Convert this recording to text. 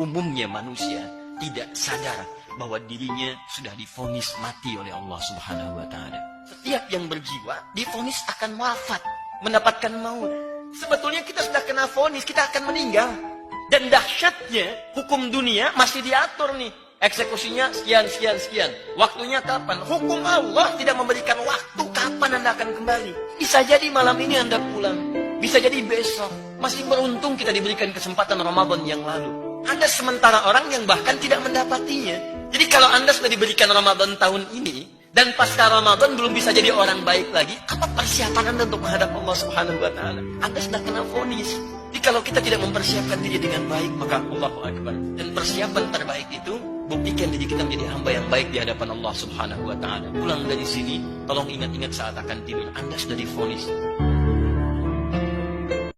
umumnya manusia tidak sadar bahwa dirinya sudah divonis mati oleh Allah Subhanahu wa taala. Setiap yang berjiwa divonis akan wafat, mendapatkan maut. Sebetulnya kita sudah kena vonis, kita akan meninggal. Dan dahsyatnya hukum dunia masih diatur nih. Eksekusinya sekian. Waktunya kapan? Hukum Allah tidak memberikan waktu kapan Anda akan kembali. Bisa jadi malam ini Anda pulang. Bisa jadi besok. Masih beruntung kita diberikan kesempatan Ramadan yang lalu. Ada sementara orang yang bahkan tidak mendapatinya. Jadi kalau Anda sudah diberikan Ramadan tahun ini, dan pasca Ramadan belum bisa jadi orang baik lagi, apa persiapan Anda untuk menghadap Allah Subhanahu wa taala? Anda sudah kena vonis. Jadi kalau kita tidak mempersiapkan diri dengan baik, maka Allahu Akbar. Dan persiapan terbaik itu, buktikan diri kita menjadi hamba yang baik di hadapan Allah Subhanahu wa taala. Pulang dari sini, tolong ingat-ingat saat akan tidur, Anda sudah divonis.